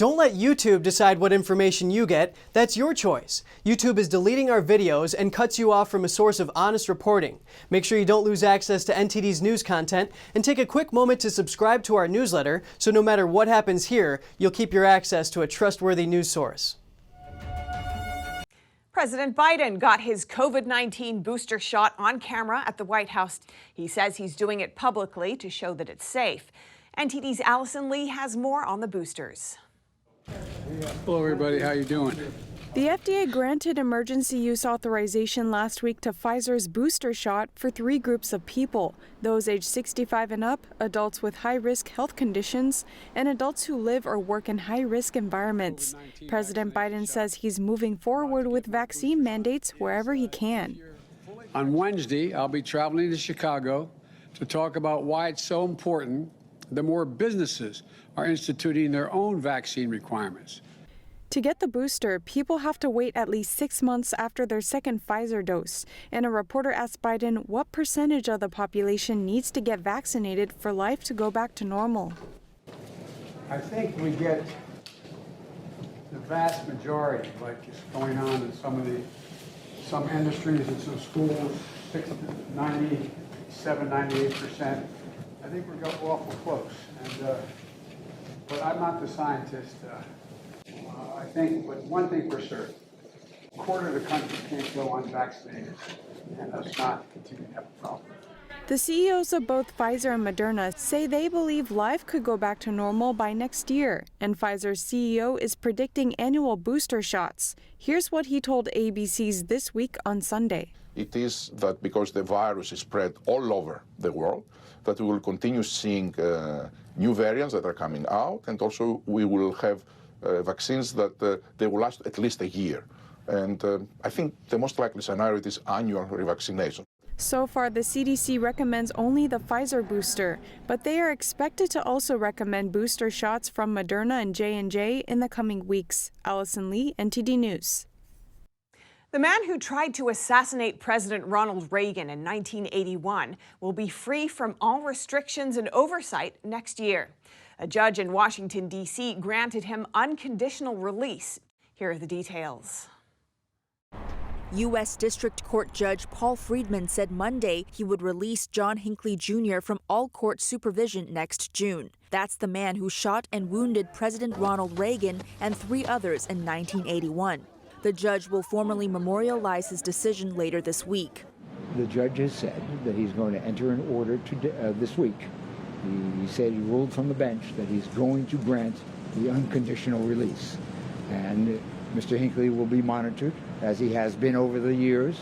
Don't let YouTube decide what information you get. That's your choice. YouTube is deleting our videos and cuts you off from a source of honest reporting. Make sure you don't lose access to NTD's news content, and take a quick moment to subscribe to our newsletter so no matter what happens here, you'll keep your access to a trustworthy news source. President Biden got his COVID-19 booster shot on camera at the White House. He says he's doing it publicly to show that it's safe. NTD's Allison Lee has more on the boosters. Hello, everybody. How you doing? The FDA granted emergency use authorization last week to Pfizer's booster shot for 3 groups of people: those aged 65 and up, adults with high-risk health conditions, and adults who live or work in high-risk environments. President Biden says he's moving forward with vaccine mandates wherever he can. On Wednesday, I'll be traveling to Chicago to talk about why it's so important that more businesses are instituting their own vaccine requirements. To get the booster, people have to wait at least 6 months after their second Pfizer dose. And a reporter asked Biden what percentage of the population needs to get vaccinated for life to go back to normal. I think we get the vast majority, like is going on in some industries and some schools, 97, 98%. I think we're awful close. But I'm not the scientist. I think, but one thing for certain, a quarter of the country can't go unvaccinated, and us not continue to have a problem. The CEOs of both Pfizer and Moderna say they believe life could go back to normal by next year, and Pfizer's CEO is predicting annual booster shots. Here's what he told ABC's This Week on Sunday. It is that because the virus is spread all over the world, that we will continue seeing new variants that are coming out, and also we will have vaccines that they will last at least a year. And I think the most likely scenario is annual revaccination. So far, the CDC recommends only the Pfizer booster, but they are expected to also recommend booster shots from Moderna and J&J in the coming weeks. Allison Lee, NTD News. The man who tried to assassinate President Ronald Reagan in 1981 will be free from all restrictions and oversight next year. A judge in Washington, D.C. granted him unconditional release. Here are the details. U.S. District Court Judge Paul Friedman said Monday he would release John Hinckley Jr. from all court supervision next June. That's the man who shot and wounded President Ronald Reagan and 3 others in 1981. The judge will formally memorialize his decision later this week. The judge has said that he's going to enter an order this week. He said he ruled from the bench that he's going to grant the unconditional release. And Mr. Hinckley will be monitored, as he has been over the years.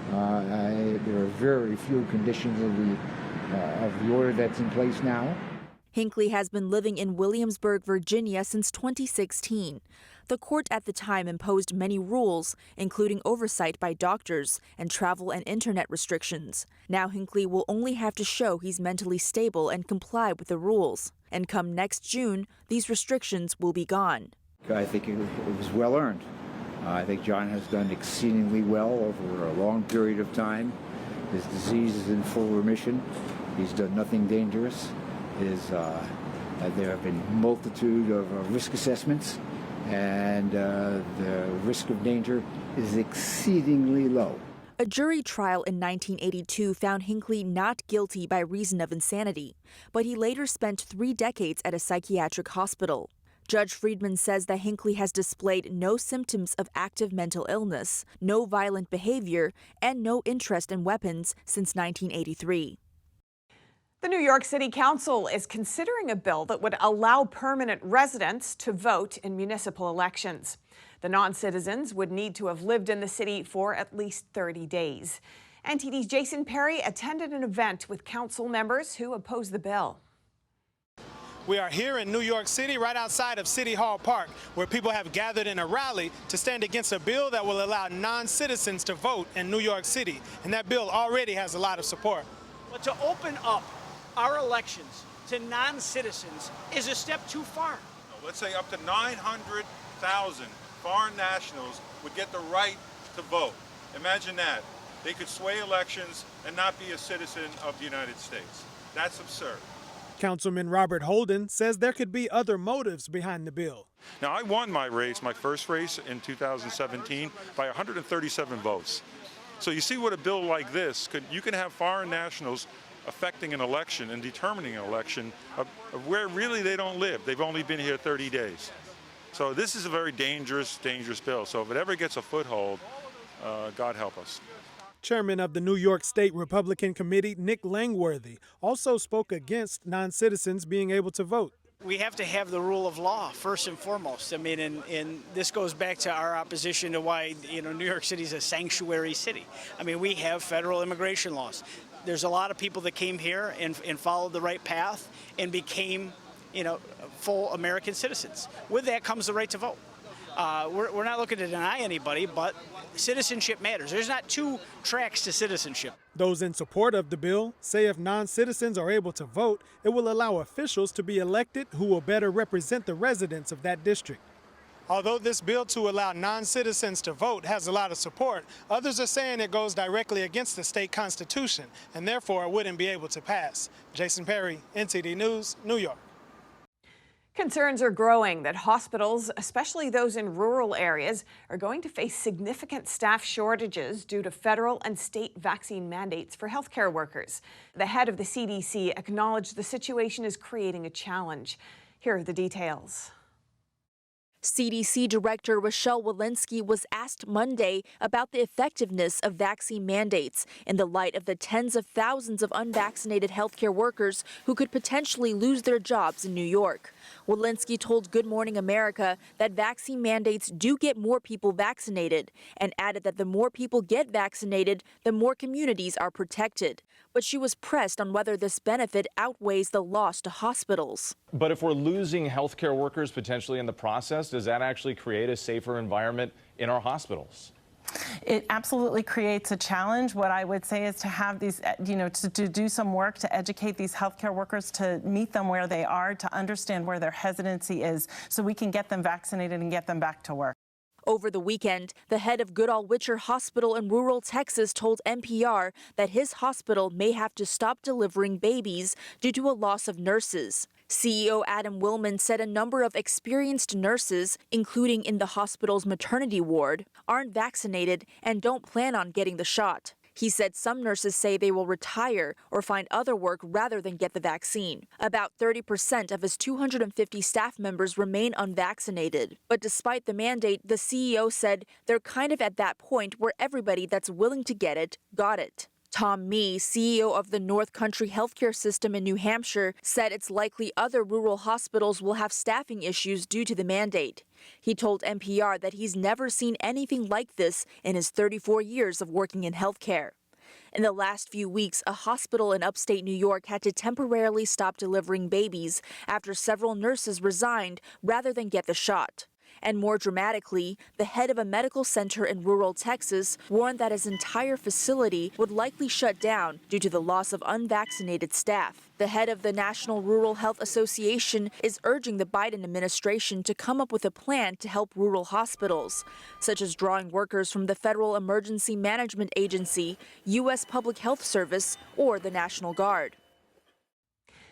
There are very few conditions of the order that's in place now. Hinckley has been living in Williamsburg, Virginia since 2016. The court at the time imposed many rules, including oversight by doctors and travel and internet restrictions. Now Hinckley will only have to show he's mentally stable and comply with the rules. And come next June, these restrictions will be gone. I think it was well earned. I think John has done exceedingly well over a long period of time. His disease is in full remission. He's done nothing dangerous. There have been a multitude of risk assessments, and the risk of danger is exceedingly low. A jury trial in 1982 found Hinckley not guilty by reason of insanity, but he later spent 3 decades at a psychiatric hospital. Judge Friedman says that Hinckley has displayed no symptoms of active mental illness, no violent behavior, and no interest in weapons since 1983. The New York City Council is considering a bill that would allow permanent residents to vote in municipal elections. The non-citizens would need to have lived in the city for at least 30 days. NTD's Jason Perry attended an event with council members who oppose the bill. We are here in New York City, right outside of City Hall Park, where people have gathered in a rally to stand against a bill that will allow non-citizens to vote in New York City. And that bill already has a lot of support. But to open up our elections to non-citizens is a step too far. Let's say up to 900,000 foreign nationals would get the right to vote. Imagine that. They could sway elections and not be a citizen of the United States. That's absurd. Councilman Robert Holden says there could be other motives behind the bill. Now, I won my race, my first race in 2017, by 137 votes. So you see what a bill like this could, you can have foreign nationals affecting an election and determining an election of where really they don't live. They've only been here 30 days. So this is a very dangerous bill. So if it ever gets a foothold, God help us. Chairman of the New York State Republican Committee, Nick Langworthy, also spoke against non-citizens being able to vote. We have to have the rule of law first and foremost. I mean, and this goes back to our opposition to why, New York City is a sanctuary city. I mean, we have federal immigration laws. There's a lot of people that came here and followed the right path and became, full American citizens. With that comes the right to vote. We're not looking to deny anybody, but citizenship matters. There's not two tracks to citizenship. Those in support of the bill say if non-citizens are able to vote, it will allow officials to be elected who will better represent the residents of that district. Although this bill to allow non-citizens to vote has a lot of support, others are saying it goes directly against the state constitution and therefore it wouldn't be able to pass. Jason Perry, NTD News, New York. Concerns are growing that hospitals, especially those in rural areas, are going to face significant staff shortages due to federal and state vaccine mandates for healthcare workers. The head of the CDC acknowledged the situation is creating a challenge. Here are the details. CDC Director Rochelle Walensky was asked Monday about the effectiveness of vaccine mandates in the light of the tens of thousands of unvaccinated healthcare workers who could potentially lose their jobs in New York. Walensky told Good Morning America that vaccine mandates do get more people vaccinated and added that the more people get vaccinated, the more communities are protected. But she was pressed on whether this benefit outweighs the loss to hospitals. But if we're losing healthcare workers potentially in the process, does that actually create a safer environment in our hospitals? It absolutely creates a challenge. What I would say is to have these, to do some work to educate these healthcare workers, to meet them where they are, to understand where their hesitancy is, so we can get them vaccinated and get them back to work. Over the weekend, the head of Goodall-Witcher Hospital in rural Texas told NPR that his hospital may have to stop delivering babies due to a loss of nurses. CEO Adam Willman said a number of experienced nurses, including in the hospital's maternity ward, aren't vaccinated and don't plan on getting the shot. He said some nurses say they will retire or find other work rather than get the vaccine. About 30% of his 250 staff members remain unvaccinated. But despite the mandate, the CEO said they're kind of at that point where everybody that's willing to get it got it. Tom Mee, CEO of the North Country Healthcare System in New Hampshire, said it's likely other rural hospitals will have staffing issues due to the mandate. He told NPR that he's never seen anything like this in his 34 years of working in healthcare. In the last few weeks, a hospital in upstate New York had to temporarily stop delivering babies after several nurses resigned rather than get the shot. And more dramatically, the head of a medical center in rural Texas warned that his entire facility would likely shut down due to the loss of unvaccinated staff. The head of the National Rural Health Association is urging the Biden administration to come up with a plan to help rural hospitals, such as drawing workers from the Federal Emergency Management Agency, U.S. Public Health Service, or the National Guard.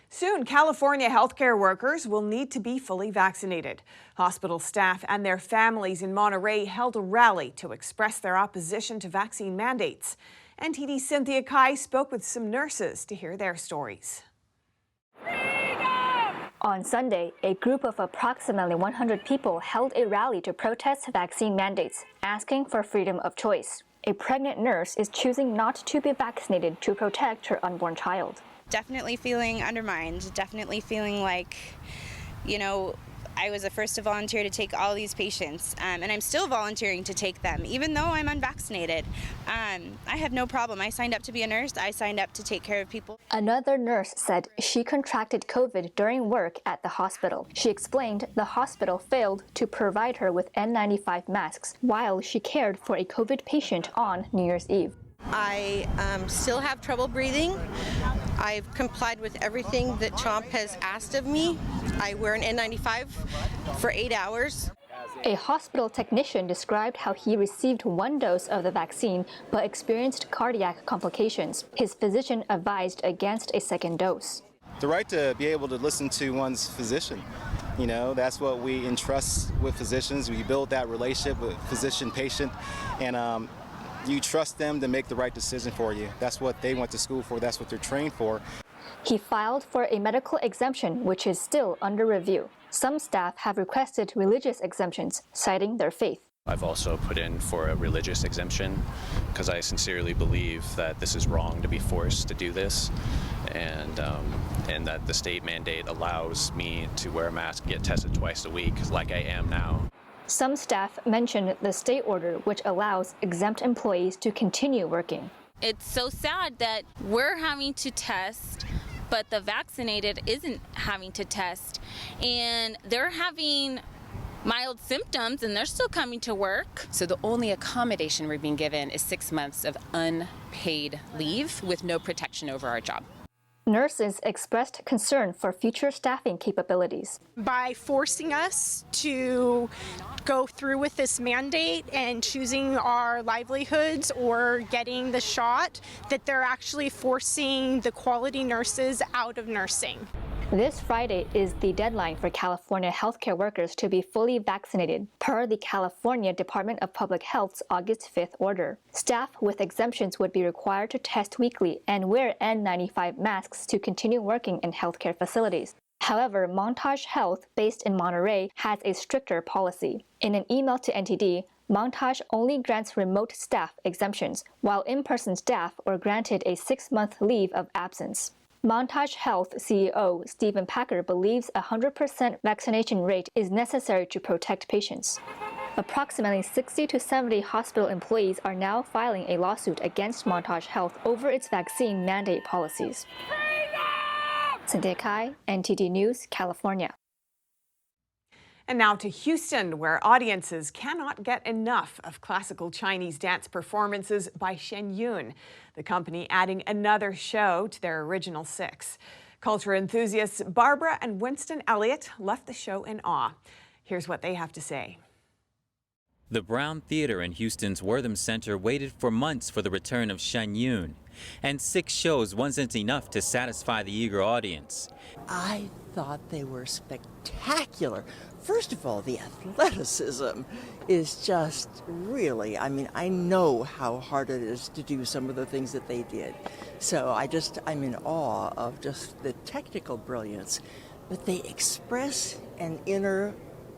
Soon, California healthcare workers will need to be fully vaccinated. Hospital staff and their families in Monterey held a rally to express their opposition to vaccine mandates. NTD's Cynthia Kai spoke with some nurses to hear their stories. On Sunday, a group of approximately 100 people held a rally to protest vaccine mandates, asking for freedom of choice. A pregnant nurse is choosing not to be vaccinated to protect her unborn child. Definitely feeling undermined, definitely feeling like, I was the first to volunteer to take all these patients, and I'm still volunteering to take them, even though I'm unvaccinated. I have no problem. I signed up to be a nurse. I signed up to take care of people. Another nurse said she contracted COVID during work at the hospital. She explained the hospital failed to provide her with N95 masks while she cared for a COVID patient on New Year's Eve. I still have trouble breathing. I've complied with everything that Chomp has asked of me. I wear an N95 for 8 hours. A hospital technician described how he received one dose of the vaccine but experienced cardiac complications. His physician advised against a second dose. The right to be able to listen to one's physician. You know, that's what we entrust with physicians. We build that relationship with physician-patient, and you trust them to make the right decision for you. That's what they went to school for. That's what they're trained for. He filed for a medical exemption, which is still under review. Some staff have requested religious exemptions, citing their faith. I've also put in for a religious exemption because I sincerely believe that this is wrong to be forced to do this, and that the state mandate allows me to wear a mask and get tested twice a week like I am now. Some staff mentioned the state order, which allows exempt employees to continue working. It's so sad that we're having to test, but the vaccinated isn't having to test, and they're having mild symptoms and they're still coming to work. So the only accommodation we're being given is 6 months of unpaid leave with no protection over our job. Nurses expressed concern for future staffing capabilities. By forcing us to go through with this mandate and choosing our livelihoods or getting the shot, that they're actually forcing the quality nurses out of nursing. This Friday is the deadline for California healthcare workers to be fully vaccinated, per the California Department of Public Health's August 5th order. Staff with exemptions would be required to test weekly and wear N95 masks to continue working in healthcare facilities. However, Montage Health, based in Monterey, has a stricter policy. In an email to NTD, Montage only grants remote staff exemptions, while in-person staff are granted a 6-month leave of absence. Montage Health CEO Stephen Packer believes a 100% vaccination rate is necessary to protect patients. Approximately 60 to 70 hospital employees are now filing a lawsuit against Montage Health over its vaccine mandate policies. Cynthia Kai, NTD News, California. And now to Houston, where audiences cannot get enough of classical Chinese dance performances by Shen, the company adding another show to their original 6. Culture enthusiasts Barbara and Winston Elliott left the show in awe. Here's what they have to say. The Brown Theater in Houston's Wortham Center waited for months for the return of Shen, and 6 shows wasn't enough to satisfy the eager audience. I thought they were spectacular. First of all, the athleticism is just really, I know how hard it is to do some of the things that they did. So I'm in awe of just the technical brilliance, but they express an inner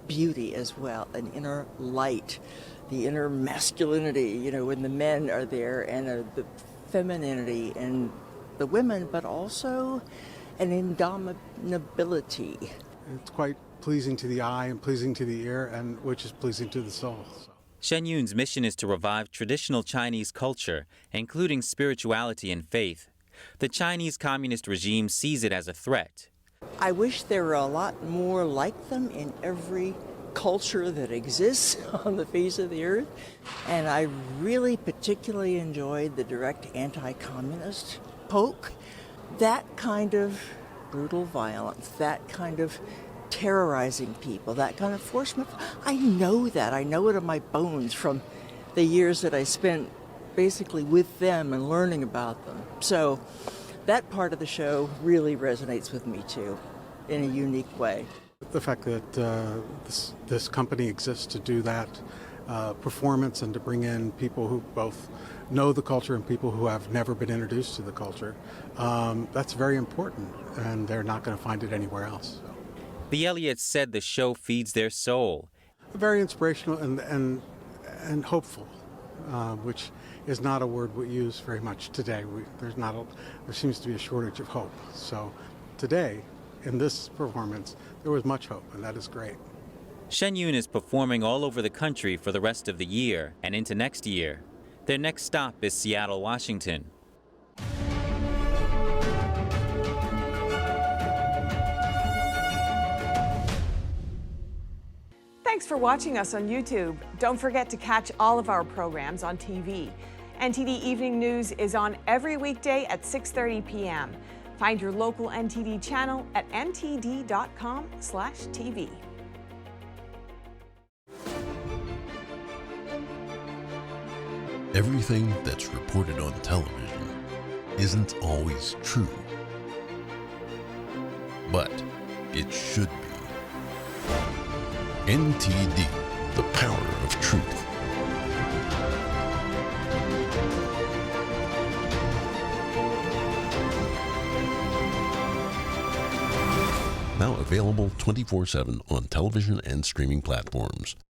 beauty as well, an inner light, the inner masculinity, when the men are there, and the femininity in the women, but also an indomitability. It's quite pleasing to the eye and pleasing to the ear, and which is pleasing to the soul. Shen Yun's mission is to revive traditional Chinese culture, including spirituality and faith. The Chinese communist regime sees it as a threat. I wish there were a lot more like them in every culture that exists on the face of the earth. And I really particularly enjoyed the direct anti-communist poke. That kind of brutal violence, that kind of terrorizing people, that kind of forcement. I know that. I know it in my bones from the years that I spent basically with them and learning about them. So that part of the show really resonates with me too, in a unique way. The fact that this company exists to do that performance and to bring in people who both know the culture and people who have never been introduced to the culture, that's very important, and they're not going to find it anywhere else. So. The Elliots said the show feeds their soul. Very inspirational and hopeful, which is not a word we use very much today. There seems to be a shortage of hope. So today, in this performance, there was much hope, and that is great. Shen Yun is performing all over the country for the rest of the year and into next year. Their next stop is Seattle, Washington. Thanks for watching us on YouTube. Don't forget to catch all of our programs on TV. NTD Evening News is on every weekday at 6:30 p.m. Find your local NTD channel at ntd.com/TV. Everything that's reported on television isn't always true. it should be. NTD, the power of truth. Now available 24/7 on television and streaming platforms.